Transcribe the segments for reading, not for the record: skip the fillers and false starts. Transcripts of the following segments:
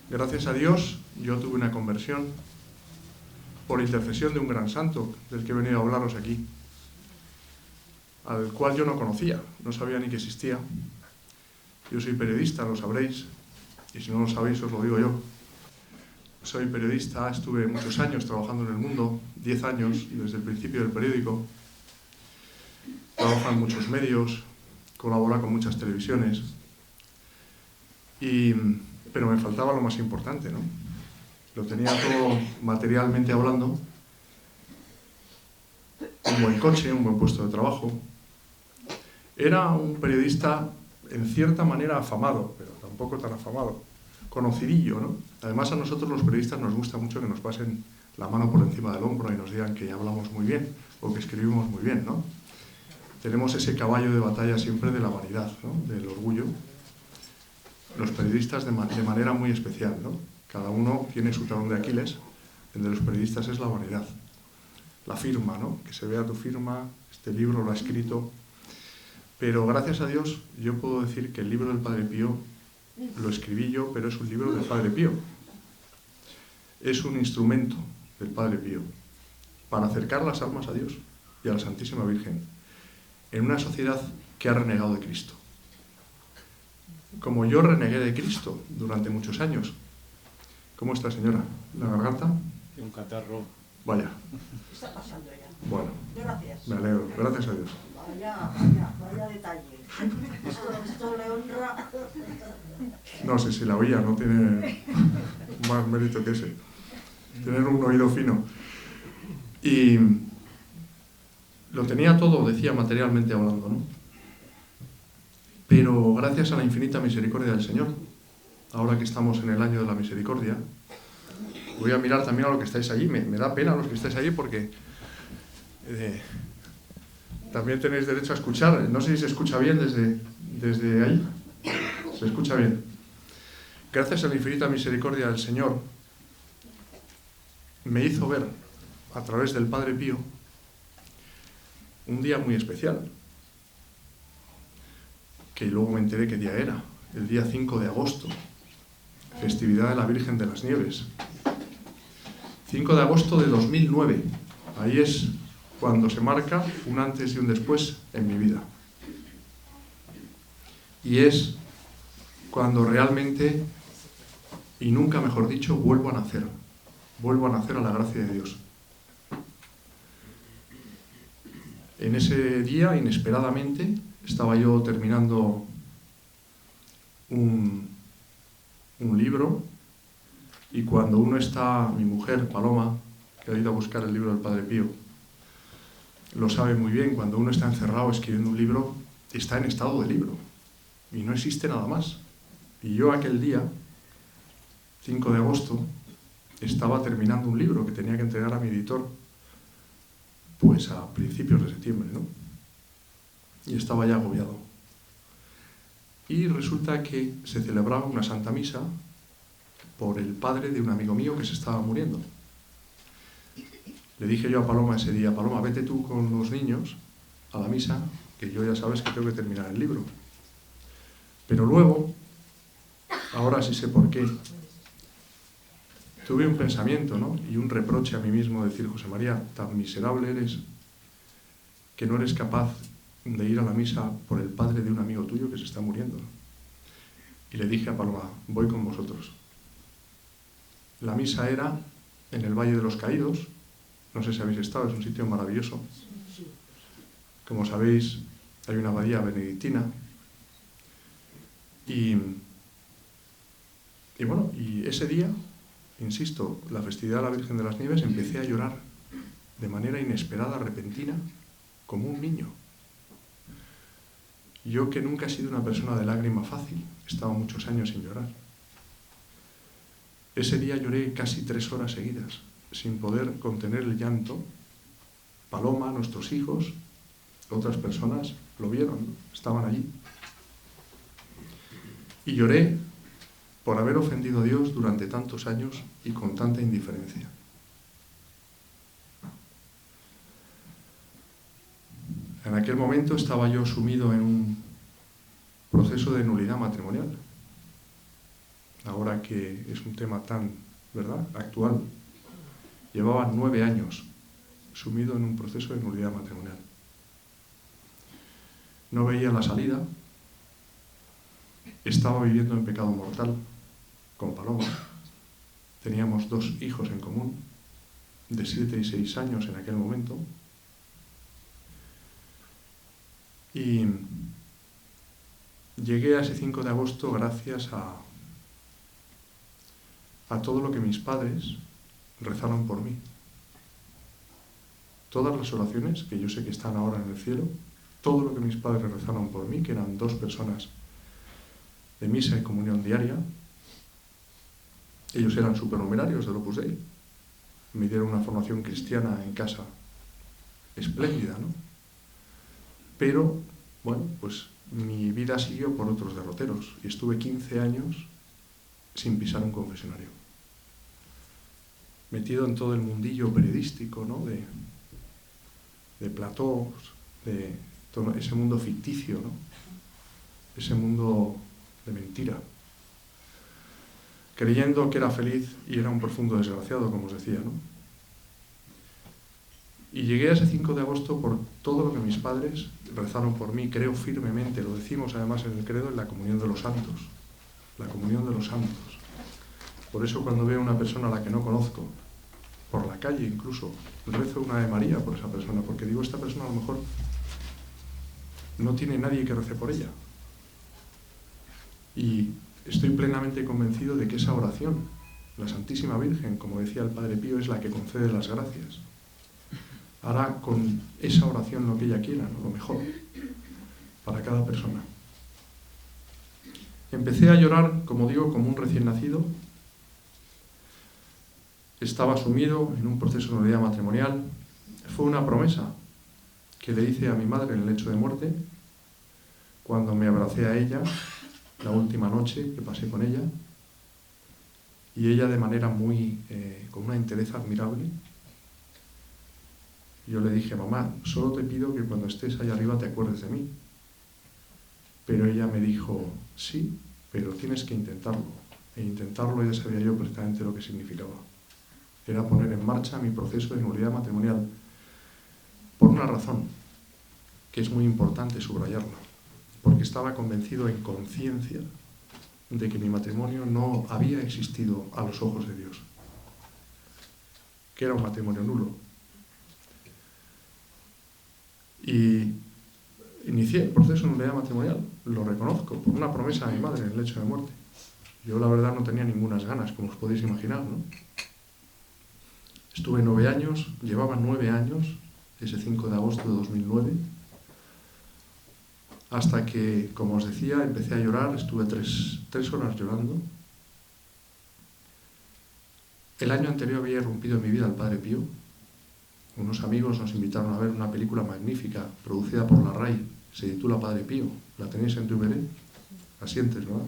Gracias a Dios, yo tuve una conversión por intercesión de un gran santo, del que he venido a hablaros aquí, al cual yo no conocía, no sabía ni que existía. Yo soy periodista, lo sabréis, y si no lo sabéis os lo digo yo. Soy periodista, estuve muchos años trabajando en El Mundo, 10 años, desde el principio del periódico. Trabajo en muchos medios, colaboro con muchas televisiones, pero me faltaba lo más importante, ¿no? Lo tenía todo materialmente hablando, un buen coche, un buen puesto de trabajo. Era un periodista en cierta manera afamado, pero tampoco tan afamado, conocidillo, ¿no? Además, a nosotros los periodistas nos gusta mucho que nos pasen la mano por encima del hombro y nos digan que hablamos muy bien o que escribimos muy bien, ¿no? Tenemos ese caballo de batalla siempre de la vanidad, ¿no? Del orgullo. Los periodistas de manera muy especial, ¿no? Cada uno tiene su talón de Aquiles. El de los periodistas es la vanidad. La firma, ¿no? Que se vea tu firma, este libro lo ha escrito. Pero gracias a Dios yo puedo decir que el libro del Padre Pío lo escribí yo, pero es un libro del Padre Pío. Es un instrumento del Padre Pío para acercar las almas a Dios y a la Santísima Virgen en una sociedad que ha renegado de Cristo. Como yo renegué de Cristo durante muchos años. ¿Cómo está, señora? ¿La garganta? Un catarro. Vaya. Está pasando ya. Bueno, Gracias. me alegro. Gracias a Dios. Vaya detalle. Esto le honra. No sé si la oía, no tiene más mérito que ese. Tener un oído fino. Y lo tenía todo, decía, materialmente hablando, ¿no? Pero gracias a la infinita misericordia del Señor, ahora que estamos en el año de la misericordia, voy a mirar también a los que estáis allí. Me da pena a los que estáis allí porque también tenéis derecho a escuchar. No sé si se escucha bien desde ahí. Se escucha bien. Gracias a la infinita misericordia del Señor, me hizo ver, a través del Padre Pío, un día muy especial, que luego me enteré qué día era, el día 5 de agosto, festividad de la Virgen de las Nieves. 5 de agosto de 2009, ahí es cuando se marca un antes y un después en mi vida. Y es cuando realmente, y nunca mejor dicho, vuelvo a nacer a la gracia de Dios. En ese día, inesperadamente, estaba yo terminando un libro, y cuando uno está, mi mujer, Paloma, que ha ido a buscar el libro del Padre Pío, lo sabe muy bien, cuando uno está encerrado escribiendo un libro, está en estado de libro, y no existe nada más. Y yo aquel día, 5 de agosto, estaba terminando un libro que tenía que entregar a mi editor, pues a principios de septiembre, ¿no? Y estaba ya agobiado. Y resulta que se celebraba una Santa Misa por el padre de un amigo mío que se estaba muriendo. Le dije yo a Paloma ese día: Paloma, vete tú con los niños a la misa, que yo ya sabes que tengo que terminar el libro. Pero luego, ahora sí sé por qué, tuve un pensamiento, ¿no? Y un reproche a mí mismo, decir: José María, tan miserable eres que no eres capaz de ir a la misa por el padre de un amigo tuyo que se está muriendo. Y le dije a Paloma: voy con vosotros. La misa era en el Valle de los Caídos, no sé si habéis estado, es un sitio maravilloso. Como sabéis, hay una abadía benedictina. Y bueno, y ese día, insisto, la festividad de la Virgen de las Nieves, empecé a llorar de manera inesperada, repentina, como un niño. Yo, que nunca he sido una persona de lágrima fácil, he estado muchos años sin llorar. Ese día lloré casi 3 horas seguidas, sin poder contener el llanto. Paloma, nuestros hijos, otras personas lo vieron, estaban allí. Y lloré por haber ofendido a Dios durante tantos años y con tanta indiferencia. En aquel momento estaba yo sumido en un proceso de nulidad matrimonial. ahora que es un tema tan, ¿verdad?, actual. Llevaba 9 años sumido en un proceso de nulidad matrimonial. No veía la salida, estaba viviendo en pecado mortal con Paloma. Teníamos 2 hijos en común, de 7 y 6 años en aquel momento. Y llegué a ese 5 de agosto gracias a todo lo que mis padres rezaron por mí. Todas las oraciones, que yo sé que están ahora en el cielo, todo lo que mis padres rezaron por mí, que eran 2 personas de misa y comunión diaria. Ellos eran supernumerarios del Opus Dei. Me dieron una formación cristiana en casa espléndida, ¿no? Pero, bueno, pues mi vida siguió por otros derroteros y estuve 15 años sin pisar un confesionario. Metido en todo el mundillo periodístico, ¿no?, de platós, de todo ese mundo ficticio, ¿no?, ese mundo de mentira, creyendo que era feliz y era un profundo desgraciado, como os decía, ¿no? Y llegué a ese 5 de agosto por todo lo que mis padres rezaron por mí. Creo firmemente, lo decimos además en el credo, en la comunión de los santos. La comunión de los santos. Por eso cuando veo a una persona a la que no conozco, por la calle incluso, rezo una Ave María por esa persona, porque digo, esta persona a lo mejor no tiene nadie que rece por ella. Y estoy plenamente convencido de que esa oración, la Santísima Virgen, como decía el Padre Pío, es la que concede las gracias. Hará con esa oración lo que ella quiera, ¿no?, lo mejor para cada persona. Empecé a llorar, como digo, como un recién nacido. Estaba sumido en un proceso de nulidad matrimonial. Fue una promesa que le hice a mi madre en el lecho de muerte, cuando me abracé a ella, la última noche que pasé con ella, y ella de manera muy, con una entereza admirable, yo le dije: mamá, solo te pido que cuando estés ahí arriba te acuerdes de mí. Pero ella me dijo: sí, pero tienes que intentarlo. E intentarlo ya sabía yo perfectamente lo que significaba. Era poner en marcha mi proceso de nulidad matrimonial, por una razón que es muy importante subrayarla, porque estaba convencido en conciencia de que mi matrimonio no había existido a los ojos de Dios, que era un matrimonio nulo. Y inicié el proceso de nulidad matrimonial, lo reconozco, por una promesa a mi madre en el lecho de muerte. Yo la verdad no tenía ningunas ganas, como os podéis imaginar, ¿no? Estuve 9 años, llevaba 9 años, ese 5 de agosto de 2009, hasta que, como os decía, empecé a llorar. Estuve 3 horas llorando. El año anterior había irrumpido en mi vida el Padre Pío. Unos amigos nos invitaron a ver una película magnífica, producida por la RAI, se titula Padre Pío. ¿La tenéis en DVD? Asientes, ¿verdad?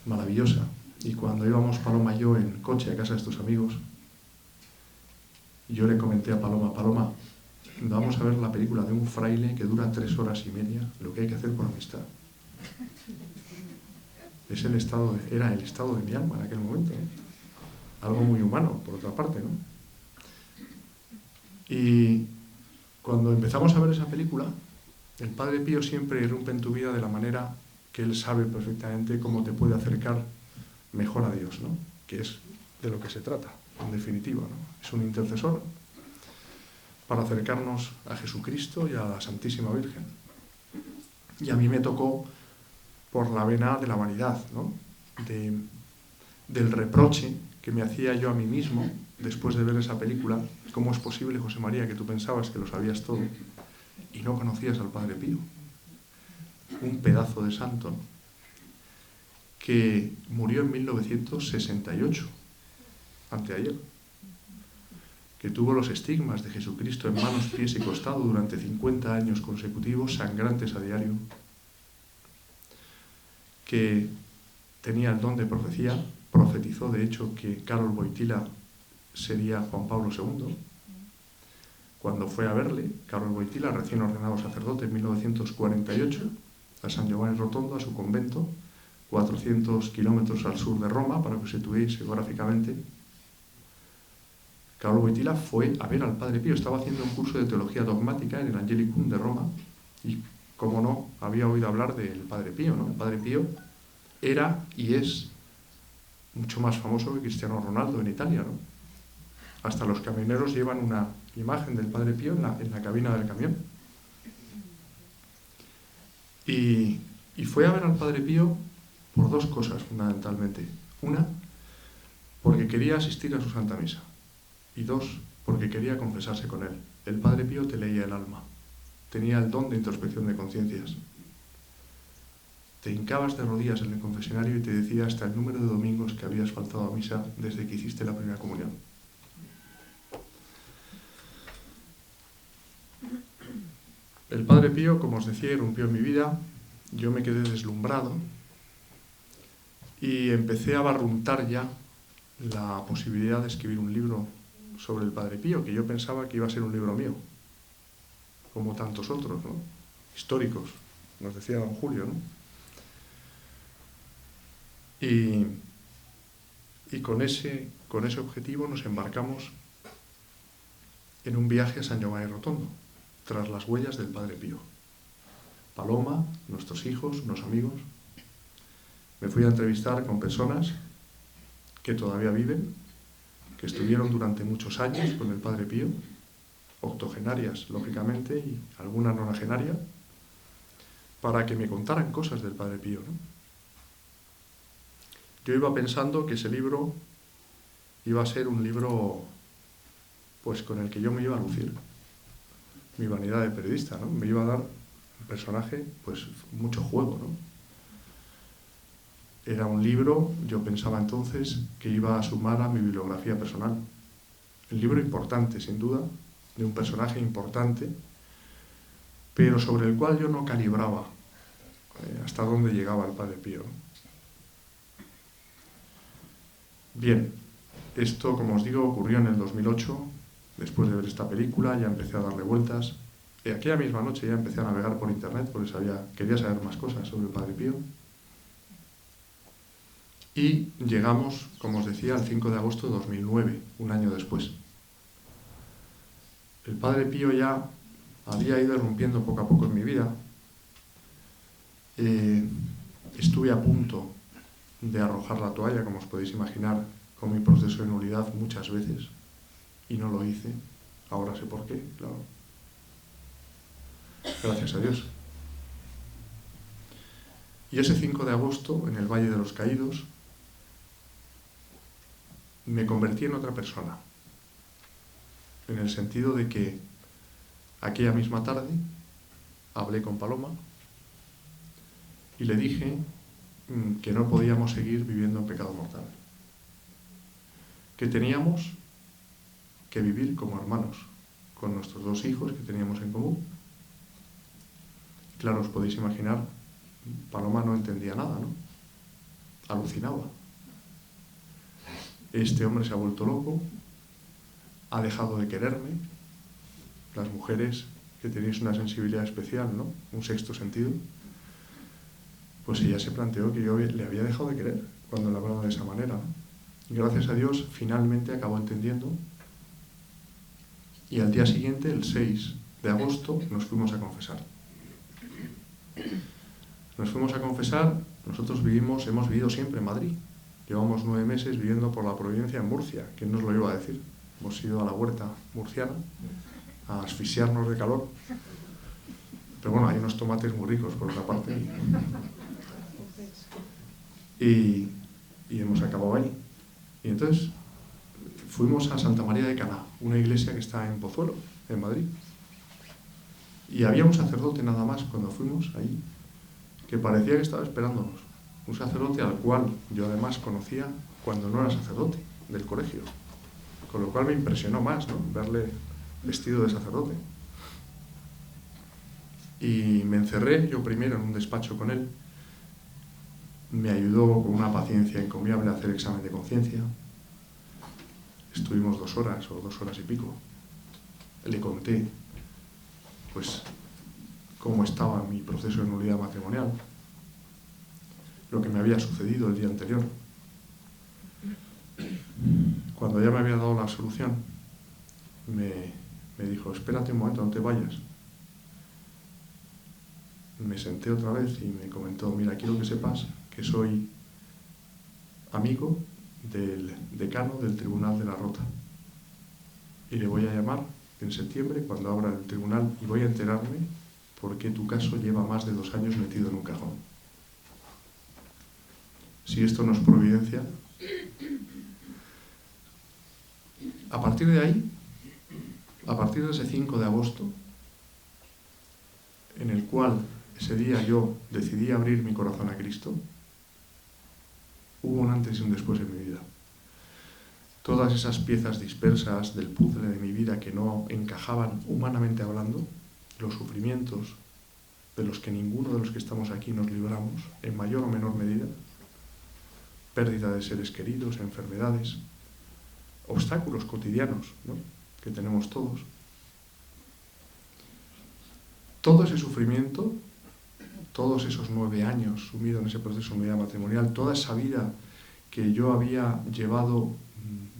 Maravillosa. Y cuando íbamos Paloma y yo en coche a casa de estos amigos, yo le comenté a Paloma: Paloma, vamos a ver la película de un fraile que dura 3 horas y media, lo que hay que hacer por amistad. Es era el estado de mi alma en aquel momento, ¿no? Algo muy humano, por otra parte, ¿no? Y cuando empezamos a ver esa película, el Padre Pío siempre irrumpe en tu vida de la manera que él sabe perfectamente cómo te puede acercar mejor a Dios, ¿no? Que es de lo que se trata, en definitiva, ¿no? Es un intercesor para acercarnos a Jesucristo y a la Santísima Virgen. Y a mí me tocó por la vena de la vanidad, ¿no? Del reproche que me hacía yo a mí mismo después de ver esa película. ¿Cómo es posible, José María, que tú pensabas que lo sabías todo y no conocías al Padre Pío? Un pedazo de santo, ¿no?, que murió en 1968, anteayer, que tuvo los estigmas de Jesucristo en manos, pies y costado durante 50 años consecutivos, sangrantes a diario, que tenía el don de profecía, profetizó de hecho que Karol Wojtyła sería Juan Pablo II. Cuando fue a verle, Karol Wojtyła, recién ordenado sacerdote en 1948, a San Giovanni Rotondo, a su convento, 400 kilómetros al sur de Roma, para que os situéis geográficamente. Carlo Wojtyla fue a ver al Padre Pío. Estaba haciendo un curso de teología dogmática en el Angelicum de Roma y, como no, había oído hablar del Padre Pío, ¿no? El Padre Pío era y es mucho más famoso que Cristiano Ronaldo en Italia, ¿no? Hasta los camioneros llevan una imagen del Padre Pío en la cabina del camión. Y fue a ver al Padre Pío por dos cosas, fundamentalmente. Una, porque quería asistir a su Santa Misa. Y dos, porque quería confesarse con él. El Padre Pío te leía el alma. Tenía el don de introspección de conciencias. Te hincabas de rodillas en el confesionario y te decía hasta el número de domingos que habías faltado a misa desde que hiciste la primera comunión. El Padre Pío, como os decía, irrumpió en mi vida. Yo me quedé deslumbrado y empecé a barruntar ya la posibilidad de escribir un libro sobre el Padre Pío, que yo pensaba que iba a ser un libro mío, como tantos otros, ¿no? Históricos, nos decía don Julio, ¿no? Y con ese objetivo nos embarcamos en un viaje a San Giovanni Rotondo, tras las huellas del Padre Pío. Paloma, nuestros hijos, unos amigos. Me fui a entrevistar con personas que todavía viven, que estuvieron durante muchos años con el Padre Pío, octogenarias, lógicamente, y alguna nonagenaria, para que me contaran cosas del Padre Pío, ¿no? Yo iba pensando que ese libro iba a ser un libro, pues, con el que yo me iba a lucir. Mi vanidad de periodista, ¿no? Me iba a dar un personaje, pues, mucho juego, ¿no? Era un libro, yo pensaba entonces, que iba a sumar a mi bibliografía personal. Un libro importante, sin duda, de un personaje importante, pero sobre el cual yo no calibraba hasta dónde llegaba el Padre Pío. Bien, esto, como os digo, ocurrió en el 2008. Después de ver esta película ya empecé a darle vueltas. Aquella misma noche ya empecé a navegar por internet porque quería saber más cosas sobre el Padre Pío. Y llegamos, como os decía, al 5 de agosto de 2009, un año después. El Padre Pío ya había ido irrumpiendo poco a poco en mi vida. Estuve a punto de arrojar la toalla, como os podéis imaginar, con mi proceso de nulidad muchas veces, y no lo hice. Ahora sé por qué, claro. Gracias a Dios. Y ese 5 de agosto, en el Valle de los Caídos, me convertí en otra persona, en el sentido de que aquella misma tarde hablé con Paloma y le dije que no podíamos seguir viviendo en pecado mortal, que teníamos que vivir como hermanos, con nuestros dos hijos que teníamos en común. Claro, os podéis imaginar, Paloma no entendía nada, ¿no? Alucinaba. Este hombre se ha vuelto loco, ha dejado de quererme. Las mujeres que tenéis una sensibilidad especial, ¿no? Un sexto sentido, pues ella se planteó que yo le había dejado de querer cuando le hablaba de esa manera, ¿no? Y gracias a Dios finalmente acabó entendiendo, y al día siguiente, el 6 de agosto, nos fuimos a confesar. Nos fuimos a confesar. Nosotros hemos vivido siempre en Madrid. Llevamos 9 meses viviendo por la Providencia en Murcia. ¿Quién nos lo iba a decir? Hemos ido a la huerta murciana a asfixiarnos de calor. Pero bueno, hay unos tomates muy ricos por otra parte. Y hemos acabado ahí. Y entonces fuimos a Santa María de Caná, una iglesia que está en Pozuelo, en Madrid. Y había un sacerdote nada más cuando fuimos ahí, que parecía que estaba esperándonos. Un sacerdote al cual yo además conocía cuando no era sacerdote, del colegio. Con lo cual me impresionó más, ¿no? Verle vestido de sacerdote. Y me encerré yo primero en un despacho con él. Me ayudó con una paciencia encomiable a hacer examen de conciencia. Estuvimos 2 horas o 2 horas y pico. Le conté, pues, cómo estaba mi proceso de nulidad matrimonial. lo que me había sucedido el día anterior. Cuando ya me había dado la absolución, me dijo, espérate un momento, no te vayas. Me senté otra vez y me comentó, mira, quiero que sepas que soy amigo del decano del Tribunal de la Rota. Y le voy a llamar en septiembre, cuando abra el tribunal, y voy a enterarme por qué tu caso lleva más de 2 años metido en un cajón. Si esto no es providencia. A partir de ahí, a partir de ese 5 de agosto, en el cual ese día yo decidí abrir mi corazón a Cristo, hubo un antes y un después en mi vida. Todas esas piezas dispersas del puzzle de mi vida que no encajaban humanamente hablando, los sufrimientos de los que ninguno de los que estamos aquí nos libramos, en mayor o menor medida, pérdida de seres queridos, enfermedades, obstáculos cotidianos, ¿no?, que tenemos todos. Todo ese sufrimiento, todos esos 9 años sumido en ese proceso de unidad matrimonial, toda esa vida que yo había llevado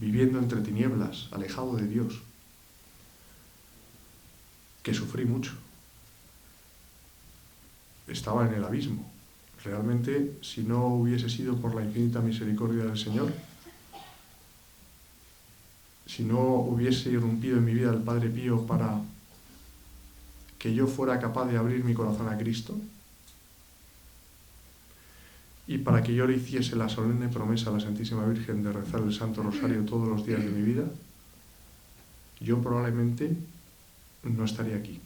viviendo entre tinieblas, alejado de Dios, que sufrí mucho. Estaba en el abismo. Realmente, si no hubiese sido por la infinita misericordia del Señor, si no hubiese irrumpido en mi vida el Padre Pío para que yo fuera capaz de abrir mi corazón a Cristo y para que yo le hiciese la solemne promesa a la Santísima Virgen de rezar el Santo Rosario todos los días de mi vida, yo probablemente no estaría aquí.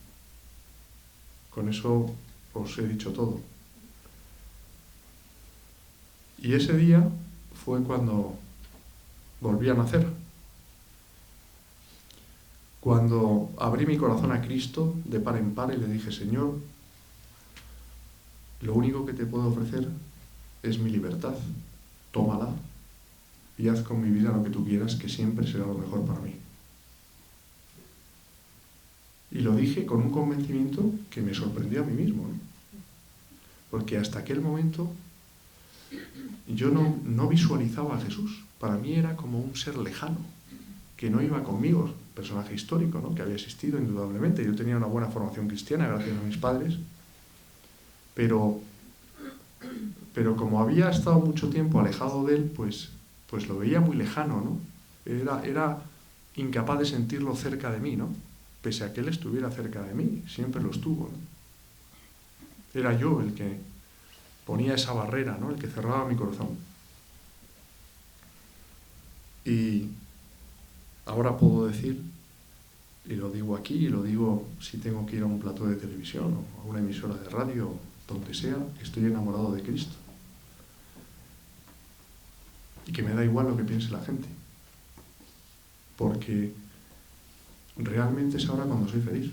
Con eso os he dicho todo. Y ese día fue cuando volví a nacer. Cuando abrí mi corazón a Cristo de par en par y le dije, Señor, lo único que te puedo ofrecer es mi libertad. Tómala y haz con mi vida lo que tú quieras, que siempre será lo mejor para mí. Y lo dije con un convencimiento que me sorprendió a mí mismo, ¿no? Porque hasta aquel momento yo no visualizaba a Jesús. Para mí era como un ser lejano, que no iba conmigo, personaje histórico, ¿no?, que había existido indudablemente. Yo tenía una buena formación cristiana gracias a mis padres, pero como había estado mucho tiempo alejado de él, pues lo veía muy lejano, ¿no? Era incapaz de sentirlo cerca de mí, ¿no? Pese a que él estuviera cerca de mí, siempre lo estuvo, ¿no? Era yo el que ponía esa barrera, ¿no?, el que cerraba mi corazón. Y ahora puedo decir, y lo digo aquí, y lo digo si tengo que ir a un plató de televisión o a una emisora de radio, donde sea, que estoy enamorado de Cristo. Y que me da igual lo que piense la gente. Porque realmente es ahora cuando soy feliz.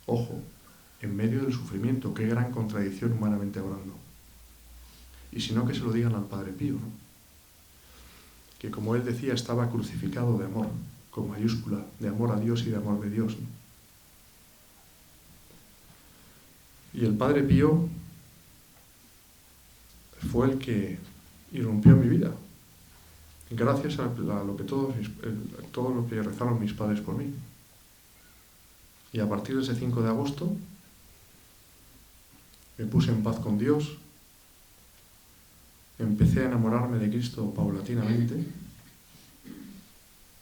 Ojo, en medio del sufrimiento, qué gran contradicción humanamente hablando. Y si no, que se lo digan al Padre Pío, ¿no?, que como él decía, estaba crucificado de amor, con mayúscula, de amor a Dios y de amor de Dios, ¿no? Y el Padre Pío fue el que irrumpió en mi vida, gracias a lo que todo lo que rezaron mis padres por mí. Y a partir de ese 5 de agosto me puse en paz con Dios, empecé a enamorarme de Cristo paulatinamente,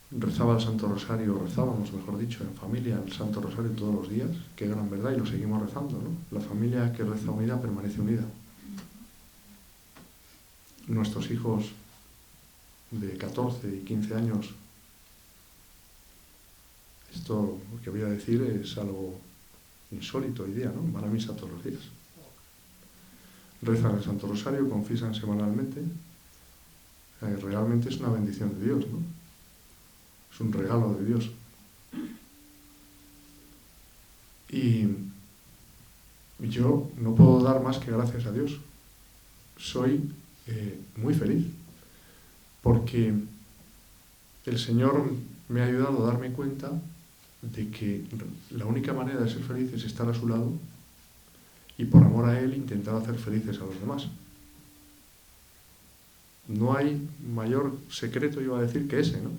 rezaba el Santo Rosario, rezábamos, mejor dicho, en familia el Santo Rosario todos los días, qué gran verdad, y lo seguimos rezando, ¿no? La familia que reza unida permanece unida. Nuestros hijos de 14 y 15 años, esto que voy a decir es algo insólito hoy día, ¿no? Van a misa todos los días. Rezan el Santo Rosario, confiesan semanalmente. Realmente es una bendición de Dios, ¿no? Es un regalo de Dios. Y yo no puedo dar más que gracias a Dios. Soy muy feliz, porque el Señor me ha ayudado a darme cuenta de que la única manera de ser feliz es estar a su lado y por amor a Él intentar hacer felices a los demás. no hay mayor secreto, iba a decir, que ese, ¿no?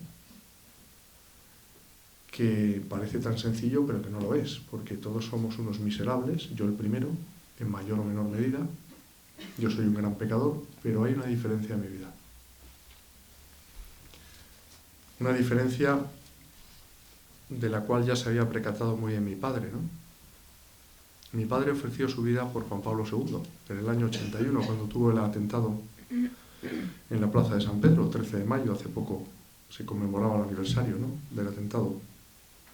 Que parece tan sencillo, pero que no lo es, porque todos somos unos miserables, yo el primero, en mayor o menor medida. Yo soy un gran pecador, pero hay una diferencia en mi vida. Una diferencia de la cual ya se había percatado muy bien mi padre, ¿no? Mi padre ofreció su vida por Juan Pablo II, en el año 81, cuando tuvo el atentado en la plaza de San Pedro, 13 de mayo, hace poco se conmemoraba el aniversario, ¿no?, del atentado,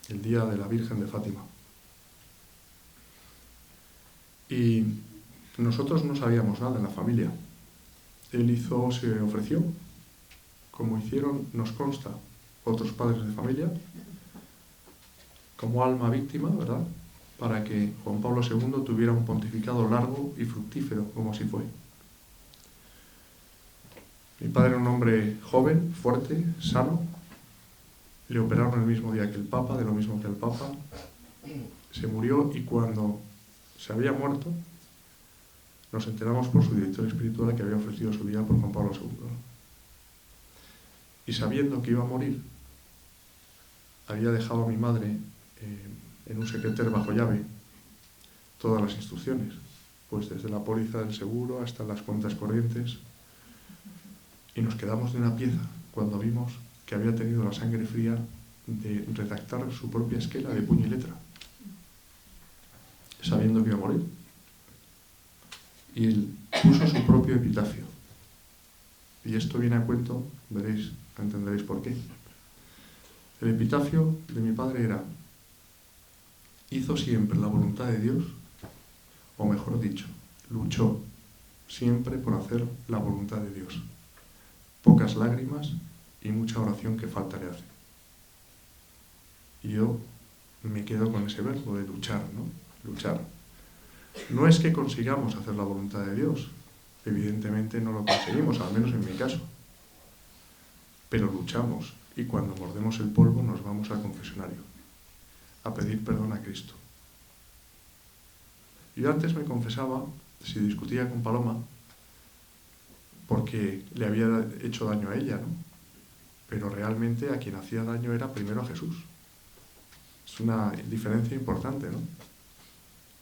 el día de la Virgen de Fátima. Y nosotros no sabíamos nada en la familia. Él se ofreció, como hicieron, nos consta, otros padres de familia, como alma víctima, ¿verdad?, para que Juan Pablo II tuviera un pontificado largo y fructífero, como así fue. Mi padre era un hombre joven, fuerte, sano. Le operaron el mismo día que el Papa, de lo mismo que el Papa. Se murió y cuando se había muerto, nos enteramos por su director espiritual que había ofrecido su vida por Juan Pablo II. Y sabiendo que iba a morir, había dejado a mi madre en un secreter bajo llave todas las instrucciones, pues desde la póliza del seguro hasta las cuentas corrientes, y nos quedamos de una pieza cuando vimos que había tenido la sangre fría de redactar su propia esquela de puño y letra, sabiendo que iba a morir. Y él puso su propio epitafio. Y esto viene a cuento, veréis, entenderéis por qué. El epitafio de mi padre era: hizo siempre la voluntad de Dios, o mejor dicho, luchó siempre por hacer la voluntad de Dios. Pocas lágrimas y mucha oración que falta le hace. Y yo me quedo con ese verbo de luchar, ¿no? Luchar. No es que consigamos hacer la voluntad de Dios, evidentemente no lo conseguimos, al menos en mi caso, pero luchamos, y cuando mordemos el polvo nos vamos al confesionario a pedir perdón a Cristo. Yo antes me confesaba, si discutía con Paloma, porque le había hecho daño a ella, ¿no? Pero realmente a quien hacía daño era primero a Jesús. Es una diferencia importante, ¿no?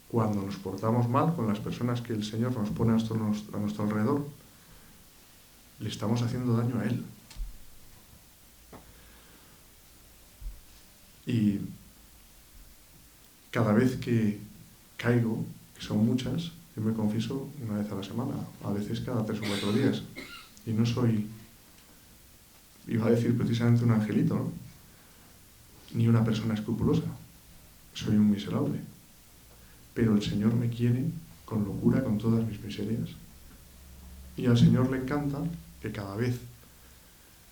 Cuando nos portamos mal con las personas que el Señor nos pone a nuestro alrededor, le estamos haciendo daño a Él. Y cada vez que caigo, que son muchas, yo me confieso una vez a la semana, a veces cada 3 o 4 días. Y no soy, iba a decir precisamente un angelito, ¿no?, ni una persona escrupulosa. Soy un miserable. Pero el Señor me quiere con locura, con todas mis miserias. Y al Señor le encanta que cada vez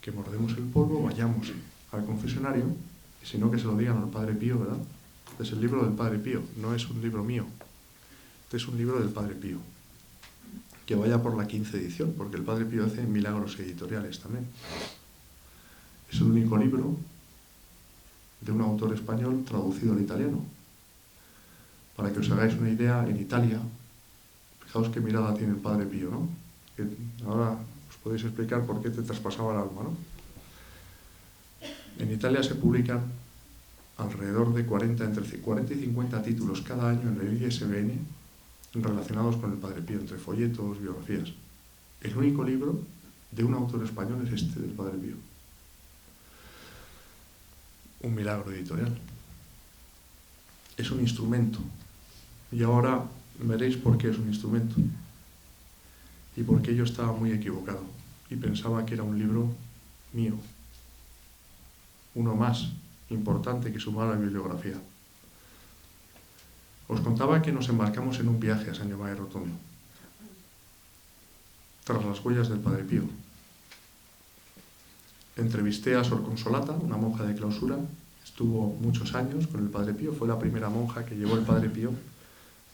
que mordemos el polvo vayamos al confesionario, y si no, que se lo digan al Padre Pío, ¿verdad? Es el libro del Padre Pío, no es un libro mío. Este es un libro del Padre Pío, que vaya por la 15ª edición, porque el Padre Pío hace milagros editoriales también. Es el único libro de un autor español traducido al italiano. Para que os hagáis una idea, en Italia, fijaos qué mirada tiene el Padre Pío, ¿no? Que ahora os podéis explicar por qué te traspasaba el alma, ¿no? En Italia se publican alrededor de entre 40 y 50 títulos cada año en el ISBN relacionados con el Padre Pío, entre folletos, biografías. El único libro de un autor español es este, del Padre Pío. Un milagro editorial. Es un instrumento. Y ahora veréis por qué es un instrumento. Y por qué yo estaba muy equivocado. Y pensaba que era un libro mío. Uno más importante que sumar a la bibliografía. Os contaba que nos embarcamos en un viaje a San Giovanni Rotondo, tras las huellas del Padre Pío. Entrevisté a Sor Consolata, una monja de clausura, estuvo muchos años con el Padre Pío, fue la primera monja que llevó el Padre Pío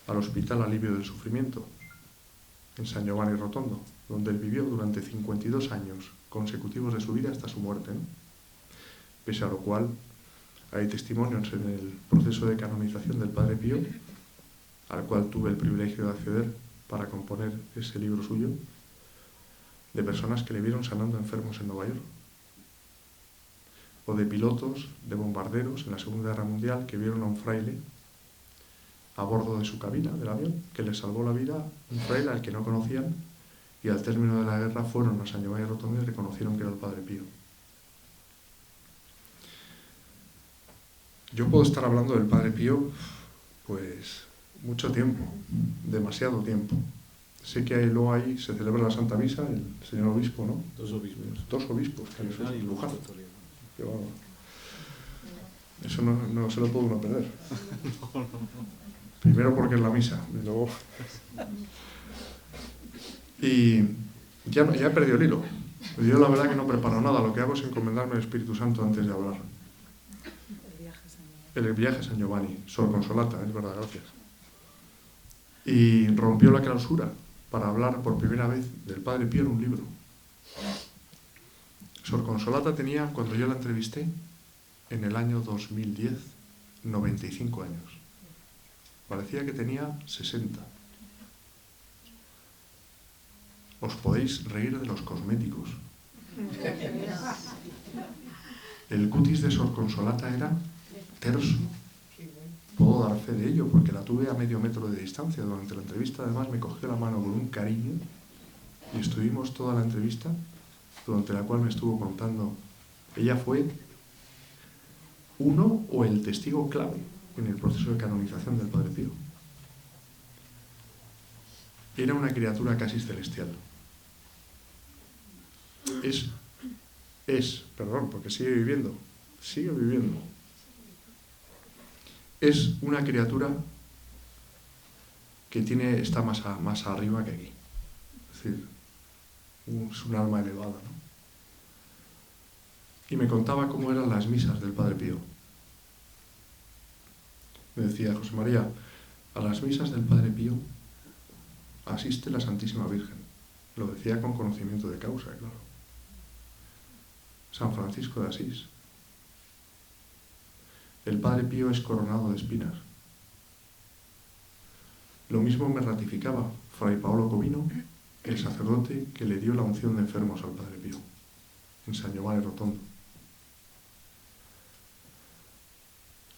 al Hospital Alivio del Sufrimiento, en San Giovanni Rotondo, donde él vivió durante 52 años consecutivos de su vida hasta su muerte, ¿no? Pese a lo cual hay testimonios en el proceso de canonización del Padre Pío, al cual tuve el privilegio de acceder para componer ese libro suyo, de personas que le vieron sanando enfermos en Nueva York, o de pilotos de bombarderos en la Segunda Guerra Mundial que vieron a un fraile a bordo de su cabina del avión, que les salvó la vida, un fraile al que no conocían, y al término de la guerra fueron a San Giovanni Rotondo y reconocieron que era el Padre Pío. Yo puedo estar hablando del Padre Pío, pues, mucho tiempo, demasiado tiempo. Sé que luego ahí se celebra la Santa Misa, el señor obispo, ¿no? Dos obispos. Dos obispos, que eso es Y Luján. Toledo. Qué bárbaro. Eso no se lo puede uno perder. Primero porque es la misa, y luego... Y ya he perdido el hilo. Yo la verdad que no preparo nada, lo que hago es encomendarme al Espíritu Santo antes de hablar. El viaje a San Giovanni, Sor Consolata, es verdad, gracias. Y rompió la clausura para hablar por primera vez del Padre Pío en un libro. Sor Consolata tenía, cuando yo la entrevisté, en el año 2010, 95 años. Parecía que tenía 60. Os podéis reír de los cosméticos. El cutis de Sor Consolata era terso. Puedo dar fe de ello porque la tuve a medio metro de distancia durante la entrevista. Además me cogió la mano con un cariño y estuvimos toda la entrevista, durante la cual me estuvo contando. Ella fue uno o el testigo clave en el proceso de canonización del Padre Pío. Era una criatura casi celestial. Perdón, porque sigue viviendo. Es una criatura que está más arriba que aquí. Es decir, es un alma elevada, ¿no? Y me contaba cómo eran las misas del Padre Pío. Me decía: José María, a las misas del Padre Pío asiste la Santísima Virgen. Lo decía con conocimiento de causa, claro. San Francisco de Asís. El Padre Pío es coronado de espinas. Lo mismo me ratificaba Fray Paolo Covino, el sacerdote que le dio la unción de enfermos al Padre Pío, en San Giovanni Rotondo.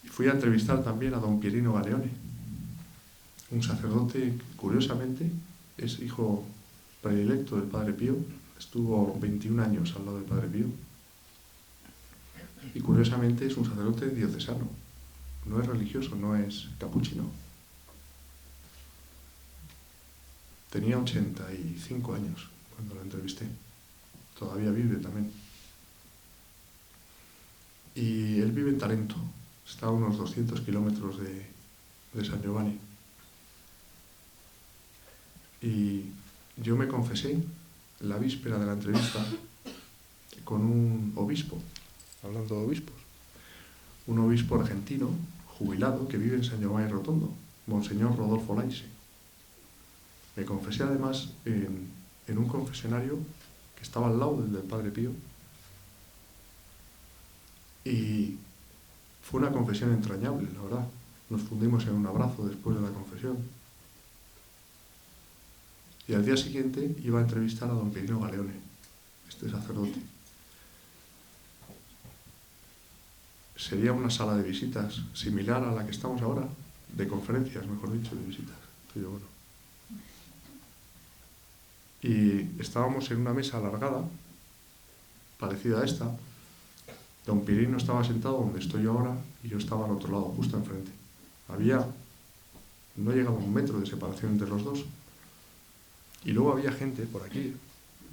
Y fui a entrevistar también a don Pierino Galeone, un sacerdote que, curiosamente, es hijo predilecto del Padre Pío, estuvo 21 años al lado del Padre Pío. Y curiosamente es un sacerdote diocesano, no es religioso, no es capuchino. Tenía 85 años cuando lo entrevisté, todavía vive también. Y él vive en Tarento, está a unos 200 kilómetros de San Giovanni. Y yo me confesé la víspera de la entrevista con un obispo, hablando de obispos, un obispo argentino, jubilado, que vive en San Giovanni Rotondo, Monseñor Rodolfo Laise. Me confesé además en un confesionario que estaba al lado del Padre Pío, y fue una confesión entrañable, la verdad. Nos fundimos en un abrazo después de la confesión. Y al día siguiente iba a entrevistar a don Pierino Galeone, este sacerdote. Sería una sala de visitas similar a la que estamos ahora, de conferencias, mejor dicho, de visitas. Pero bueno. Y estábamos en una mesa alargada, parecida a esta. Don Pierino estaba sentado donde estoy yo ahora y yo estaba al otro lado, justo enfrente. No llegaba a 1 metro de separación entre los dos. Y luego había gente por aquí.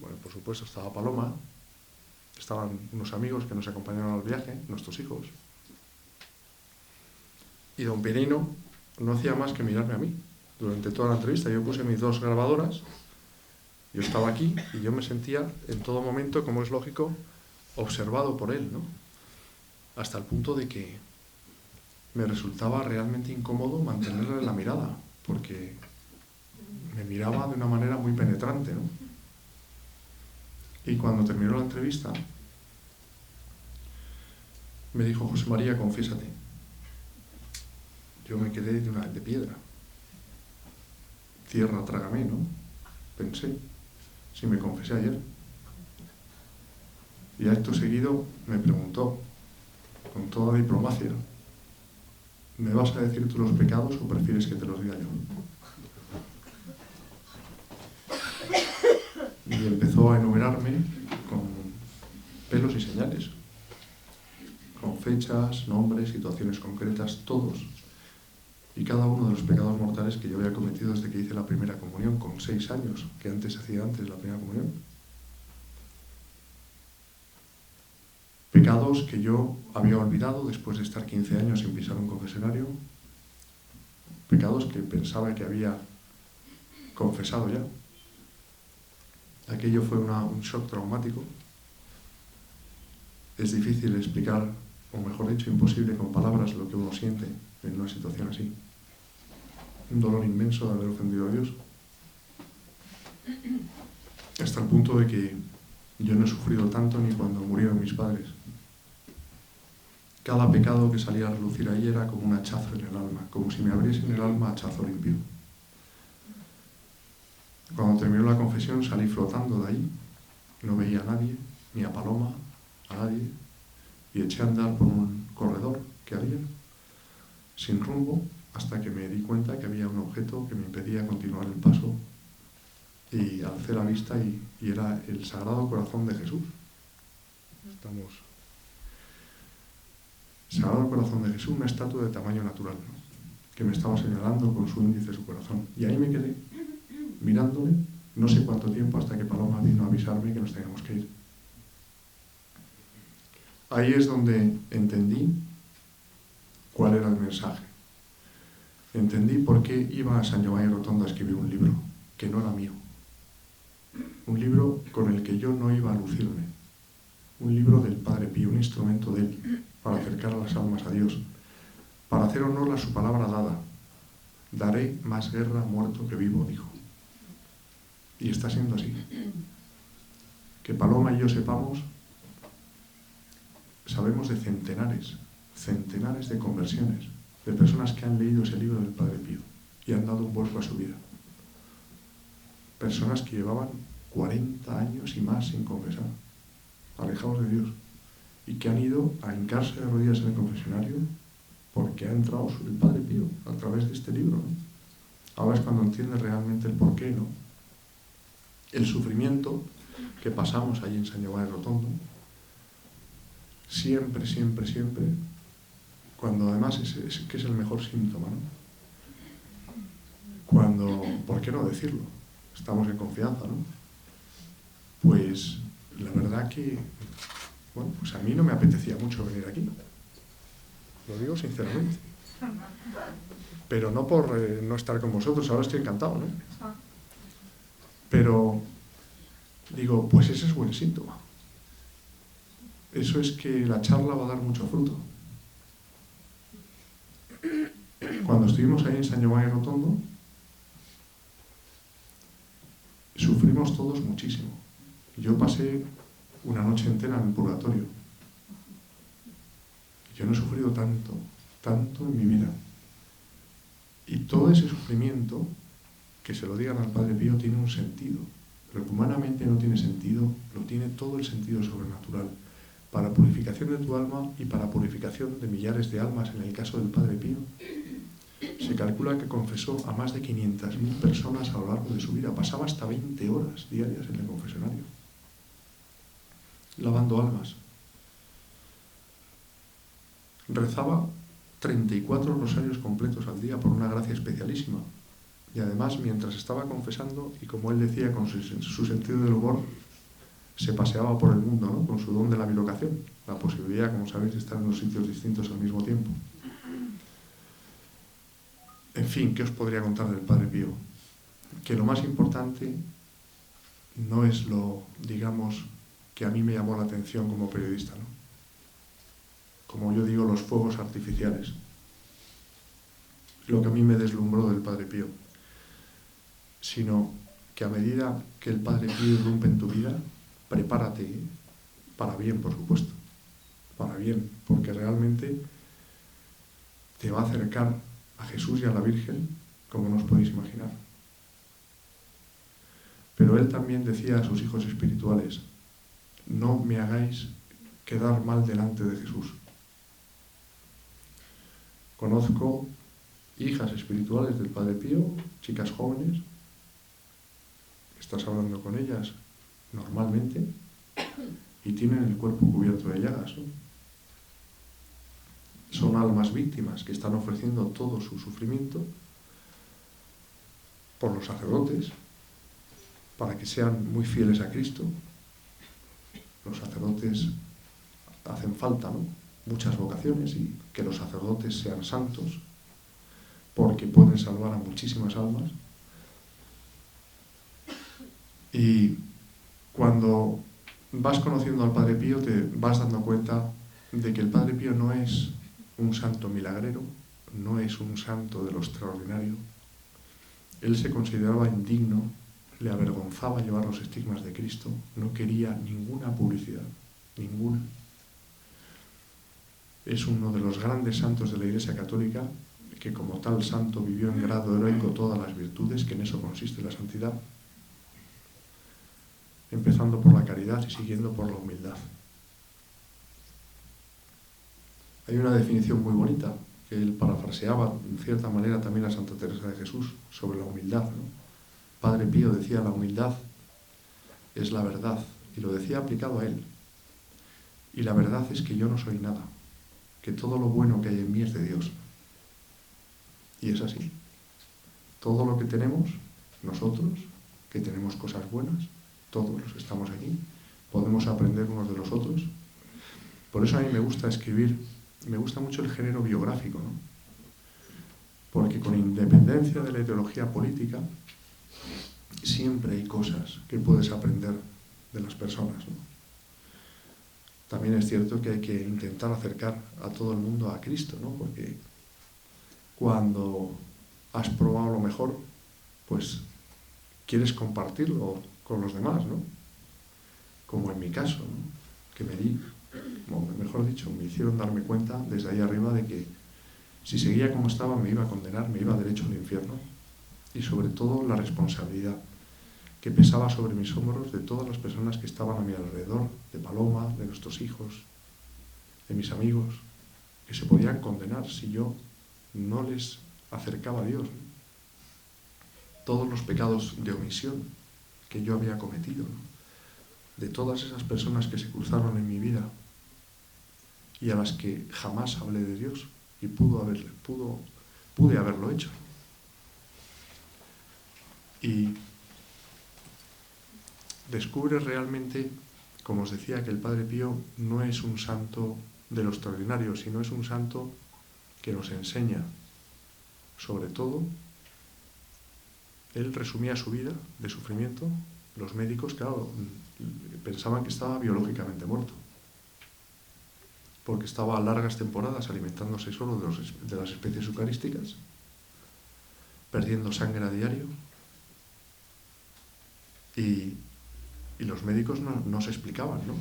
Bueno, por supuesto estaba Paloma, estaban unos amigos que nos acompañaron al viaje, nuestros hijos. Y don Pierino no hacía más que mirarme a mí durante toda la entrevista. Yo puse mis 2 grabadoras, yo estaba aquí y yo me sentía en todo momento, como es lógico, observado por él, ¿no? Hasta el punto de que me resultaba realmente incómodo mantenerle la mirada, porque me miraba de una manera muy penetrante, ¿no? Y cuando terminó la entrevista, me dijo: José María, confiésate. Yo me quedé de piedra. Tierra, trágame, ¿no? Pensé, si me confesé ayer. Y acto seguido me preguntó, con toda diplomacia, ¿me vas a decir tú los pecados o prefieres que te los diga yo? Y empezó a enumerarme con pelos y señales, con fechas, nombres, situaciones concretas, todos. Y cada uno de los pecados mortales que yo había cometido desde que hice la primera comunión, con 6 años, que antes hacía antes de la primera comunión. Pecados que yo había olvidado después de estar 15 años sin pisar un confesionario. Pecados que pensaba que había confesado ya. Aquello fue un shock traumático. Es difícil explicar, o mejor dicho, imposible con palabras lo que uno siente en una situación así. Un dolor inmenso de haber ofendido a Dios. Hasta el punto de que yo no he sufrido tanto ni cuando murieron mis padres. Cada pecado que salía a relucir ahí era como un hachazo en el alma, como si me abriesen el alma a hachazo limpio. Cuando terminó la confesión salí flotando de ahí, no veía a nadie, ni a Paloma, a nadie, y eché a andar por un corredor que había, sin rumbo, hasta que me di cuenta que había un objeto que me impedía continuar el paso, y alcé la vista y era el Sagrado Corazón de Jesús. Sagrado Corazón de Jesús, una estatua de tamaño natural, ¿no?, que me estaba señalando con su índice su corazón. Y ahí me quedé, mirándole, no sé cuánto tiempo, hasta que Paloma vino a avisarme que nos teníamos que ir. Ahí es donde entendí cuál era el mensaje. Entendí por qué iba a San Giovanni Rotondo a escribir un libro, que no era mío. Un libro con el que yo no iba a lucirme. Un libro del Padre Pío, un instrumento de él, para acercar a las almas a Dios, para hacer honor a su palabra dada. Daré más guerra muerto que vivo, dijo. Y está siendo así. Que Paloma y yo sabemos de centenares de conversiones, de personas que han leído ese libro del Padre Pío y han dado un vuelco a su vida. Personas que llevaban 40 años y más sin confesar, alejados de Dios, y que han ido a hincarse de rodillas en el confesionario porque ha entrado el Padre Pío a través de este libro, ¿no? Ahora es cuando entiendes realmente el porqué, ¿no? El sufrimiento que pasamos ahí en San Giovanni Rotondo, siempre, cuando además que es el mejor síntoma, ¿no? Cuando, ¿por qué no decirlo? Estamos en confianza, ¿no? Pues la verdad que, bueno, pues a mí no me apetecía mucho venir aquí. Lo digo sinceramente. Pero no por no estar con vosotros, ahora estoy encantado, ¿no? Pero digo, pues ese es buen síntoma. Eso es que la charla va a dar mucho fruto. Cuando estuvimos ahí en San Giovanni Rotondo, sufrimos todos muchísimo. Yo pasé una noche entera en el purgatorio. Yo no he sufrido tanto en mi vida. Y todo ese sufrimiento, que se lo digan al Padre Pío, tiene un sentido. Lo que humanamente no tiene sentido, lo tiene todo el sentido sobrenatural. Para purificación de tu alma y para purificación de millares de almas, en el caso del Padre Pío. Se calcula que confesó a más de 500.000 personas a lo largo de su vida. Pasaba hasta 20 horas diarias en el confesionario, lavando almas. Rezaba 34 rosarios completos al día por una gracia especialísima. Y además, mientras estaba confesando, y como él decía con su sentido del humor, se paseaba por el mundo, ¿no?, con su don de la bilocación, la posibilidad, como sabéis, de estar en dos sitios distintos al mismo tiempo. En fin, ¿qué os podría contar del Padre Pío? Que lo más importante no es lo, digamos, que a mí me llamó la atención como periodista, ¿no? Como yo digo, los fuegos artificiales. Lo que a mí me deslumbró del Padre Pío. Sino que a medida que el Padre Pío irrumpe en tu vida, prepárate, para bien, por supuesto, para bien, porque realmente te va a acercar a Jesús y a la Virgen, como no os podéis imaginar. Pero él también decía a sus hijos espirituales, no me hagáis quedar mal delante de Jesús. Conozco hijas espirituales del Padre Pío, chicas jóvenes, estás hablando con ellas normalmente y tienen el cuerpo cubierto de llagas, ¿no? Son almas víctimas que están ofreciendo todo su sufrimiento por los sacerdotes, para que sean muy fieles a Cristo. Los sacerdotes hacen falta, ¿no? Muchas vocaciones, y que los sacerdotes sean santos, porque pueden salvar a muchísimas almas. Y cuando vas conociendo al Padre Pío te vas dando cuenta de que el Padre Pío no es un santo milagrero, no es un santo de lo extraordinario. Él se consideraba indigno, le avergonzaba llevar los estigmas de Cristo, no quería ninguna publicidad, ninguna. Es uno de los grandes santos de la Iglesia Católica, que como tal santo vivió en grado heroico todas las virtudes, que en eso consiste la santidad, empezando por la caridad y siguiendo por la humildad. Hay una definición muy bonita, que él parafraseaba en cierta manera también a Santa Teresa de Jesús, sobre la humildad, ¿no? Padre Pío decía: la humildad es la verdad, y lo decía aplicado a él. Y la verdad es que yo no soy nada, que todo lo bueno que hay en mí es de Dios. Y es así. Todo lo que tenemos, nosotros, que tenemos cosas buenas, todos los que estamos aquí, podemos aprender unos de los otros. Por eso a mí me gusta escribir, me gusta mucho el género biográfico, ¿no? Porque con independencia de la ideología política, siempre hay cosas que puedes aprender de las personas, ¿no? También es cierto que hay que intentar acercar a todo el mundo a Cristo, ¿no? Porque cuando has probado lo mejor, pues quieres compartirlo con los demás, ¿no? Como en mi caso, ¿no? Que mejor dicho, me hicieron darme cuenta desde ahí arriba de que si seguía como estaba me iba a condenar, me iba derecho al infierno. Y sobre todo la responsabilidad que pesaba sobre mis hombros de todas las personas que estaban a mi alrededor, de Paloma, de nuestros hijos, de mis amigos, que se podían condenar si yo no les acercaba a Dios, ¿no? Todos los pecados de omisión que yo había cometido, ¿no? De todas esas personas que se cruzaron en mi vida y a las que jamás hablé de Dios y pude haberlo hecho. Y descubres realmente, como os decía, que el Padre Pío no es un santo de lo extraordinario, sino es un santo que nos enseña, sobre todo, él resumía su vida de sufrimiento. Los médicos, claro, pensaban que estaba biológicamente muerto, porque estaba a largas temporadas alimentándose solo de las especies eucarísticas, perdiendo sangre a diario, y los médicos no se explicaban, ¿no?,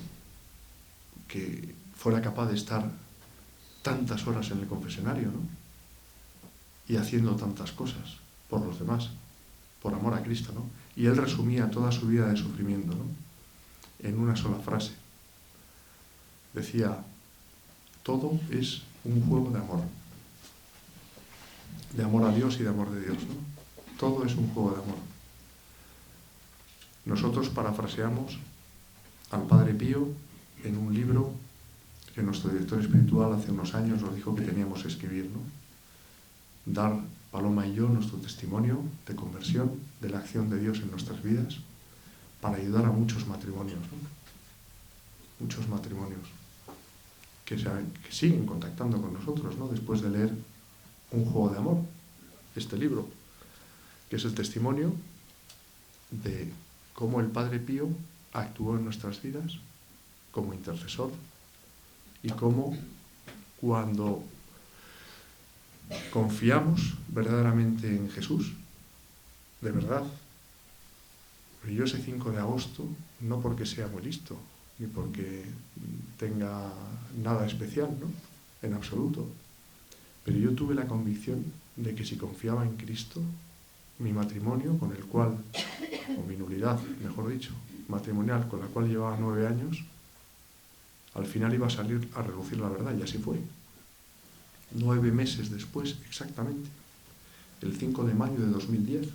que fuera capaz de estar tantas horas en el confesionario, ¿no?, y haciendo tantas cosas por los demás, por amor a Cristo, ¿no? Y él resumía toda su vida de sufrimiento, ¿no?, en una sola frase. Decía: todo es un juego de amor a Dios y de amor de Dios, ¿no? Todo es un juego de amor. Nosotros parafraseamos al Padre Pío en un libro que nuestro director espiritual hace unos años nos dijo que teníamos que escribir, ¿no? Dar, Paloma y yo, nuestro testimonio de conversión, de la acción de Dios en nuestras vidas, para ayudar a muchos matrimonios, ¿no? Muchos matrimonios que siguen contactando con nosotros, ¿no?, después de leer Un juego de amor, este libro, que es el testimonio de cómo el Padre Pío actuó en nuestras vidas como intercesor, y cómo, cuando confiamos verdaderamente en Jesús, de verdad, yo ese 5 de agosto, no porque sea muy listo, ni porque tenga nada especial, ¿no?, en absoluto, pero yo tuve la convicción de que si confiaba en Cristo, mi matrimonio, con el cual, o mi nulidad, mejor dicho, matrimonial con la cual llevaba 9 años, al final iba a salir a relucir la verdad, y así fue. 9 meses después, exactamente, el 5 de mayo de 2010,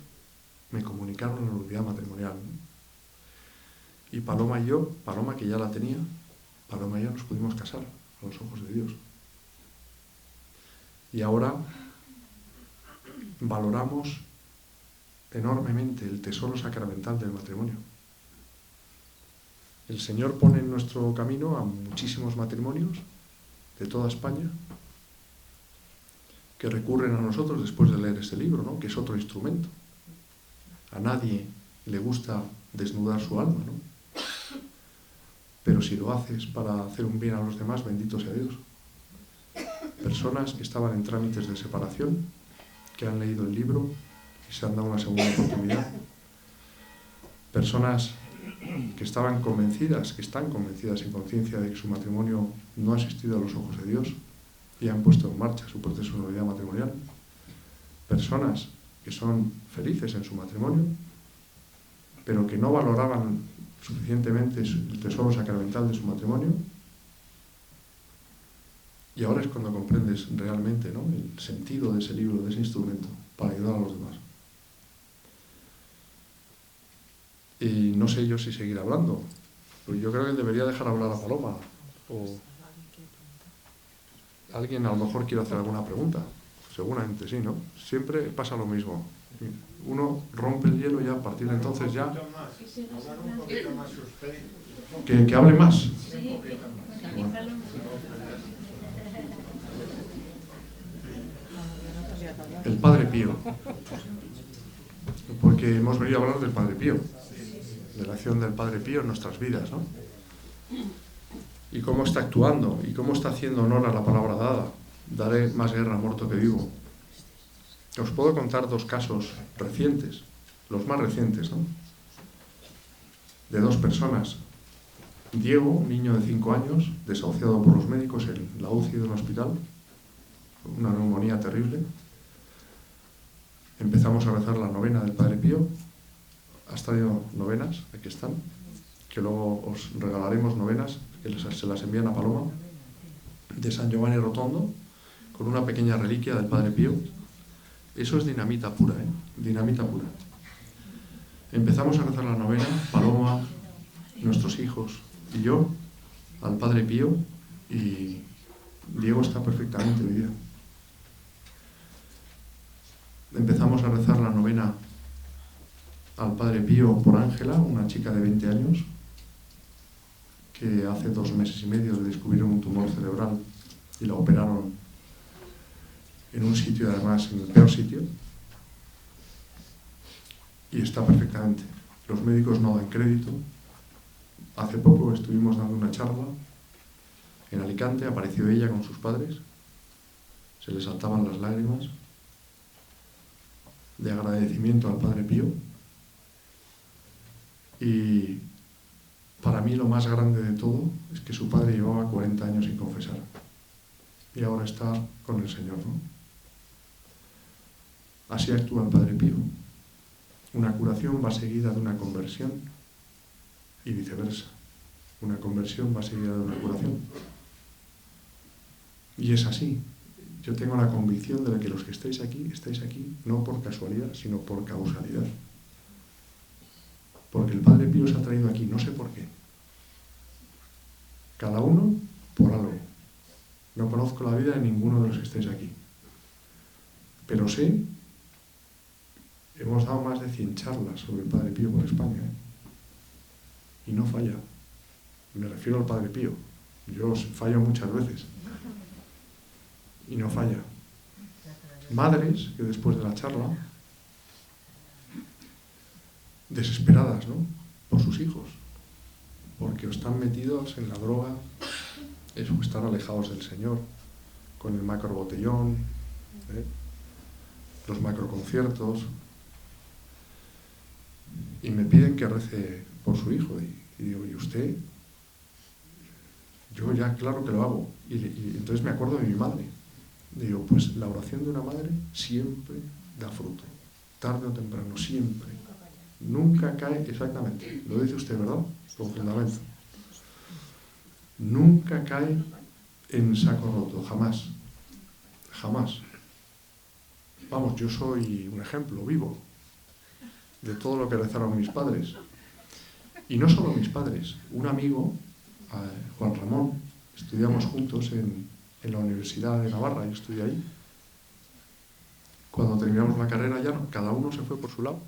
me comunicaron la nulidad matrimonial. Y Paloma y yo, Paloma que ya la tenía, Paloma y yo nos pudimos casar a los ojos de Dios. Y ahora valoramos enormemente el tesoro sacramental del matrimonio. El Señor pone en nuestro camino a muchísimos matrimonios de toda España que recurren a nosotros después de leer este libro, ¿no? Que es otro instrumento. A nadie le gusta desnudar su alma, ¿no? Pero si lo haces para hacer un bien a los demás, bendito sea Dios. Personas que estaban en trámites de separación, que han leído el libro y se han dado una segunda oportunidad. Personas que estaban convencidas, que están convencidas en conciencia de que su matrimonio no ha asistido a los ojos de Dios y han puesto en marcha su proceso de nulidad matrimonial. Personas que son felices en su matrimonio, pero que no valoraban suficientemente el tesoro sacramental de su matrimonio. Y ahora es cuando comprendes realmente, ¿no?, el sentido de ese libro, de ese instrumento, para ayudar a los demás. Y no sé yo si seguir hablando. Pues yo creo que debería dejar hablar a Paloma. O alguien a lo mejor quiere hacer alguna pregunta. Seguramente sí, ¿no? Siempre pasa lo mismo. Uno rompe el hielo y a partir de entonces ya... Que hable más. El Padre Pío. Porque hemos venido a hablar del Padre Pío, de la acción del Padre Pío en nuestras vidas, ¿no? Y cómo está actuando, y cómo está haciendo honor a la palabra dada. Daré más guerra muerto que vivo. Os puedo contar 2 casos recientes, los más recientes, ¿no?, de 2 personas. Diego, un niño de 5 años, desahuciado por los médicos en la UCI de un hospital, una neumonía terrible. Empezamos a rezar la novena del Padre Pío. ¿Has traído novenas? Aquí están. Que luego os regalaremos novenas, que se las envían a Paloma, de San Giovanni Rotondo, con una pequeña reliquia del Padre Pío. Eso es dinamita pura, ¿eh? Dinamita pura. Empezamos a rezar la novena, Paloma, nuestros hijos y yo, al Padre Pío, y Diego está perfectamente hoy día. Empezamos a rezar la novena al Padre Pío por Ángela, una chica de 20 años, que hace 2 meses y medio le descubrieron un tumor cerebral y la operaron en un sitio, además, en el peor sitio, y está perfectamente. Los médicos no dan crédito. Hace poco estuvimos dando una charla en Alicante, apareció ella con sus padres, se le saltaban las lágrimas de agradecimiento al Padre Pío, y para mí lo más grande de todo es que su padre llevaba 40 años sin confesar y ahora está con el Señor, ¿no? Así actúa el Padre Pío. Una curación va seguida de una conversión y viceversa. Una conversión va seguida de una curación. Y es así. Yo tengo la convicción de que los que estáis aquí no por casualidad, sino por causalidad. Porque el Padre Pío os ha traído aquí, no sé por qué. Cada uno por algo. No conozco la vida de ninguno de los que estáis aquí. Pero sé, hemos dado más de 100 charlas sobre el Padre Pío por España, ¿eh? Y no falla. Me refiero al Padre Pío. Yo fallo muchas veces. Y no falla. Madres que después de la charla, desesperadas, ¿no?, por sus hijos, porque están metidos en la droga, están alejados del Señor, con el macro botellón, los macro conciertos, y me piden que rece por su hijo, y digo, ¿y usted? Yo ya claro que lo hago, y entonces me acuerdo de mi madre. Digo, pues la oración de una madre siempre da fruto, tarde o temprano, siempre. Nunca cae, exactamente, lo dice usted, ¿verdad? Con fundamento. Nunca cae en saco roto, jamás. Jamás. Vamos, yo soy un ejemplo vivo de todo lo que rezaron mis padres. Y no solo mis padres, un amigo, Juan Ramón, estudiamos juntos en la Universidad de Navarra, yo estudié ahí. Cuando terminamos la carrera ya cada uno se fue por su lado,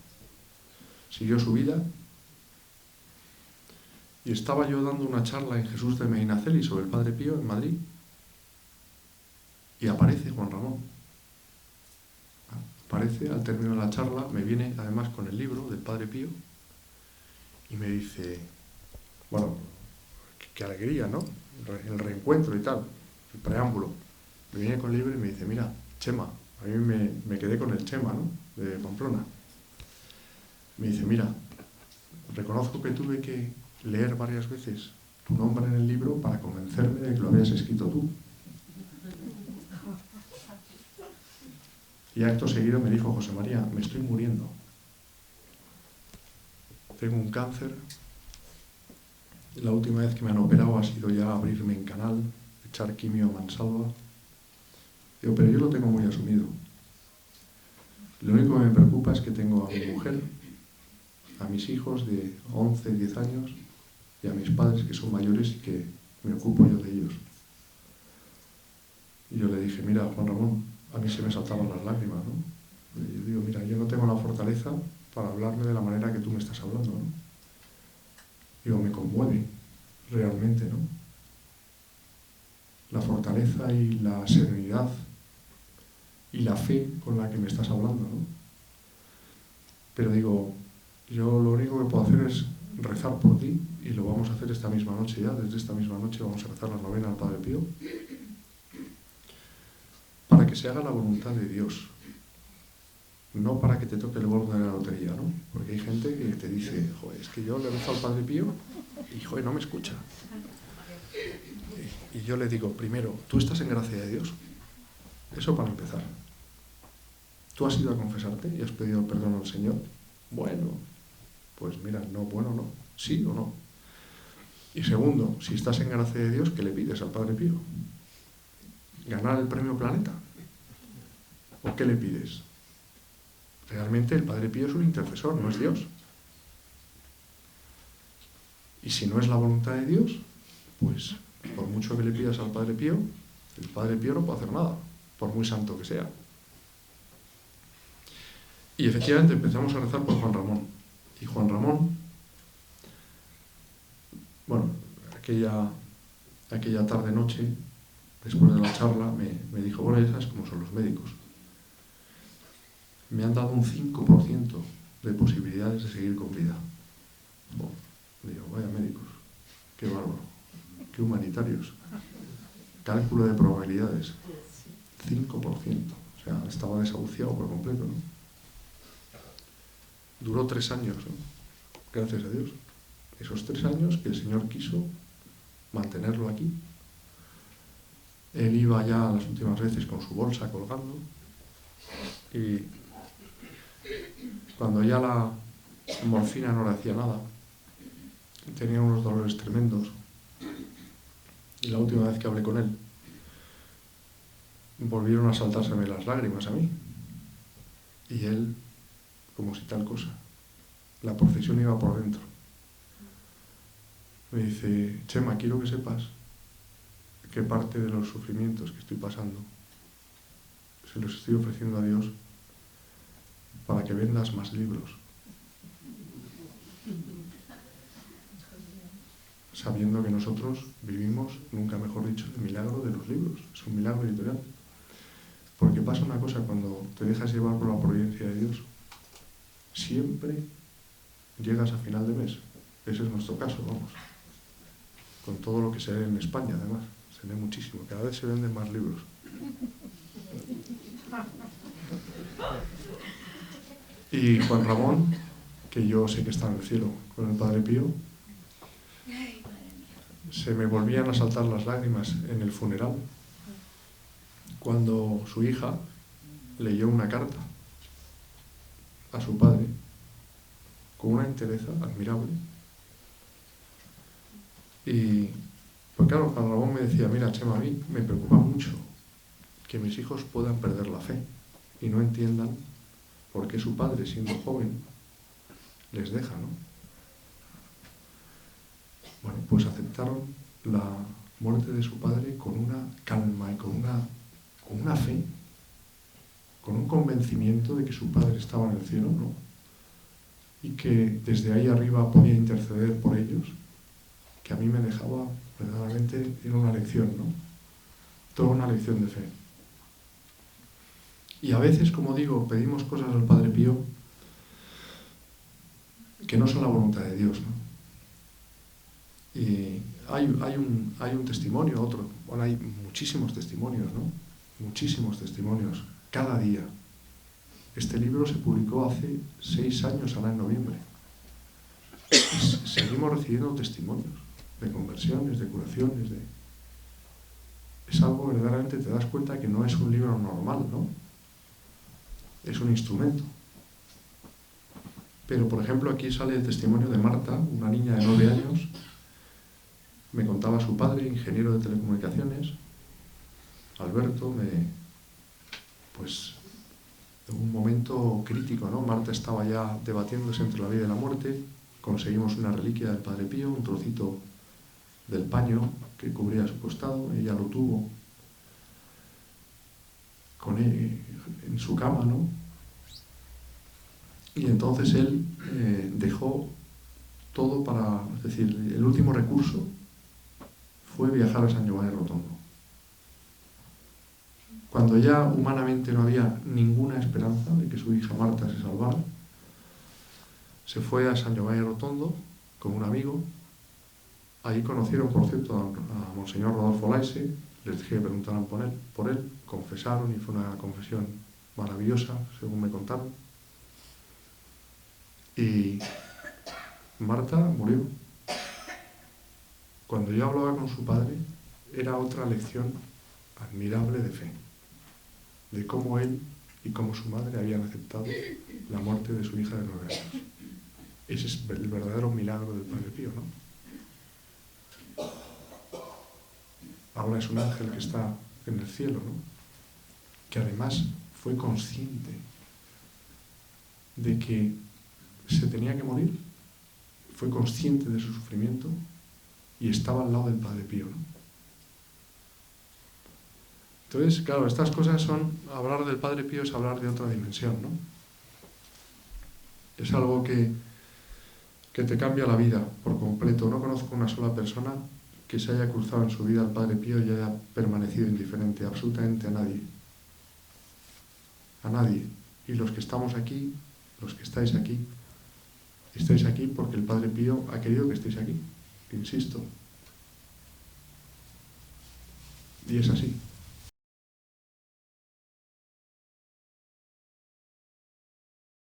siguió su vida. Y estaba yo dando una charla en Jesús de Medinaceli sobre el Padre Pío en Madrid. Y aparece Juan Ramón. Aparece al término de la charla, me viene además con el libro del Padre Pío y me dice, bueno, qué alegría, ¿no? El reencuentro y tal, el preámbulo. Me viene con el libro y me dice, mira, Chema, a mí me quedé con el Chema, ¿no? De Pamplona. Me dice, mira, reconozco que tuve que leer varias veces tu nombre en el libro para convencerme de que lo habías escrito tú. Y acto seguido me dijo, José María, me estoy muriendo. Tengo un cáncer. La última vez que me han operado ha sido ya abrirme en canal, echar quimio a mansalva. Digo, pero yo lo tengo muy asumido. Lo único que me preocupa es que tengo a mi mujer, a mis hijos de 11, 10 años y a mis padres que son mayores y que me ocupo yo de ellos. Y yo le dije, mira, Juan Ramón, a mí se me saltaban las lágrimas, ¿no? Y yo digo, mira, yo no tengo la fortaleza para hablarme de la manera que tú me estás hablando, ¿no? Digo, me conmueve realmente, ¿no? La fortaleza y la serenidad y la fe con la que me estás hablando, ¿no? Pero digo, yo lo único que puedo hacer es rezar por ti y lo vamos a hacer esta misma noche ya, desde esta misma noche vamos a rezar la novena al Padre Pío para que se haga la voluntad de Dios, no para que te toque el gordo de la lotería, ¿no? Porque hay gente que te dice, joder, es que yo le rezo al Padre Pío y, joder, no me escucha. Y yo le digo, primero, ¿tú estás en gracia de Dios? Eso para empezar. ¿Tú has ido a confesarte y has pedido perdón al Señor? Bueno, pues mira, no, bueno, no, sí o no. Y segundo, si estás en gracia de Dios, ¿qué le pides al Padre Pío? ¿Ganar el premio Planeta? ¿O qué le pides? Realmente el Padre Pío es un intercesor, no es Dios. Y si no es la voluntad de Dios, pues por mucho que le pidas al Padre Pío, el Padre Pío no puede hacer nada, por muy santo que sea. Y efectivamente empezamos a rezar por Juan Ramón. Y Juan Ramón, bueno, aquella tarde-noche, después de la charla, me dijo, bueno, ya sabes cómo son los médicos. Me han dado un 5% de posibilidades de seguir con vida. Bueno, digo, vaya médicos, qué bárbaro, qué humanitarios. Cálculo de probabilidades, 5%. O sea, estaba desahuciado por completo, ¿no? Duró 3 años, ¿no? Gracias a Dios. Esos 3 años que el Señor quiso mantenerlo aquí. Él iba ya las últimas veces con su bolsa colgando y cuando ya la morfina no le hacía nada, tenía unos dolores tremendos. Y la última vez que hablé con él, volvieron a saltárseme las lágrimas a mí. Y él, como si tal cosa, la procesión iba por dentro. Me dice, Chema, quiero que sepas que parte de los sufrimientos que estoy pasando se los estoy ofreciendo a Dios para que vendas más libros, sabiendo que nosotros vivimos, nunca mejor dicho, el milagro de los libros. Es un milagro editorial. Porque pasa una cosa, cuando te dejas llevar por la providencia de Dios, siempre llegas a final de mes. Ese es nuestro caso, vamos. Con todo lo que se lee en España, además. Se lee muchísimo. Cada vez se venden más libros. Y Juan Ramón, que yo sé que está en el cielo con el Padre Pío, se me volvían a saltar las lágrimas en el funeral cuando su hija leyó una carta a su padre con una entereza admirable. Y pues claro, cuando Ramón me decía, mira, Chema, a mí me preocupa mucho que mis hijos puedan perder la fe y no entiendan por qué su padre, siendo joven, les deja, ¿no? Bueno, pues aceptaron la muerte de su padre con una calma y con una fe, con un convencimiento de que su padre estaba en el cielo, ¿no? Y que desde ahí arriba podía interceder por ellos, que a mí me dejaba verdaderamente, era una lección, ¿no? Toda una lección de fe. Y a veces, como digo, pedimos cosas al Padre Pío que no son la voluntad de Dios, ¿no? Y hay un testimonio, otro, bueno, hay muchísimos testimonios, ¿no? Muchísimos testimonios, cada día. Este libro se publicó hace 6 años, ahora en noviembre. Y seguimos recibiendo testimonios de conversiones, de curaciones, es algo verdaderamente, te das cuenta que no es un libro normal, ¿no? Es un instrumento. Pero, por ejemplo, aquí sale el testimonio de Marta, una niña de 9 años. Me contaba su padre, ingeniero de telecomunicaciones, Alberto, pues, en un momento crítico, ¿no? Marta estaba ya debatiéndose entre la vida y la muerte. Conseguimos una reliquia del Padre Pío, un trocito del paño que cubría su costado. Ella lo tuvo con él en su cama, ¿no? Y entonces él dejó todo para, es decir, el último recurso fue viajar a San Giovanni Rotondo. Cuando ya humanamente no había ninguna esperanza de que su hija Marta se salvara, se fue a San Giovanni Rotondo con un amigo. Ahí conocieron, por cierto, a Monseñor Rodolfo Laise, les dije que preguntaran por él, confesaron y fue una confesión maravillosa, según me contaron. Y Marta murió. Cuando yo hablaba con su padre, era otra lección admirable de fe, de cómo él y cómo su madre habían aceptado la muerte de su hija de 9 años. Ese es el verdadero milagro del Padre Pío, ¿no? Ahora es un ángel que está en el cielo, ¿no? Que además fue consciente de que se tenía que morir, fue consciente de su sufrimiento y estaba al lado del Padre Pío, ¿no? Entonces, claro, estas cosas son, hablar del Padre Pío es hablar de otra dimensión, ¿no? Es algo que te cambia la vida por completo. No conozco una sola persona que se haya cruzado en su vida al Padre Pío y haya permanecido indiferente, absolutamente a nadie. A nadie. Y los que estamos aquí, los que estáis aquí porque el Padre Pío ha querido que estéis aquí, insisto. Y es así.